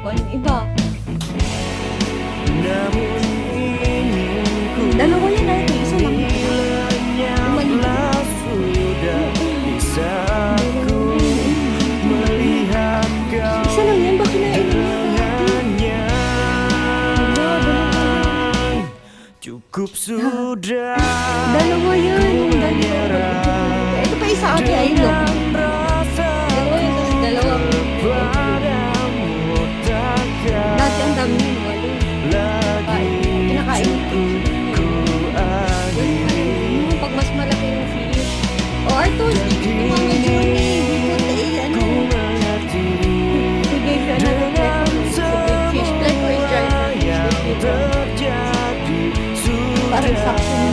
kung ano iba. Namun ingin ku Dalawa yan na ito, isa lang. bilangnya sudah bisa ku melihat kau Isa lang yan, bakit na dengannya. Cukup sudah Dalawa yan, dalawa. Ito pa isa ate, ayun lang. Dalawa yun, tapos dalawa. padamu takkan Dati ang dami yun, walo. Kinakain. ku akhiri. Pag mas malaki yung fish. O Arthur, sige, Mama Johnny. Bukod na ilan. Ku mengerti Bigay ka na ng fish. Fish, like or jar na fish. yang terjadi Parang sudah sakto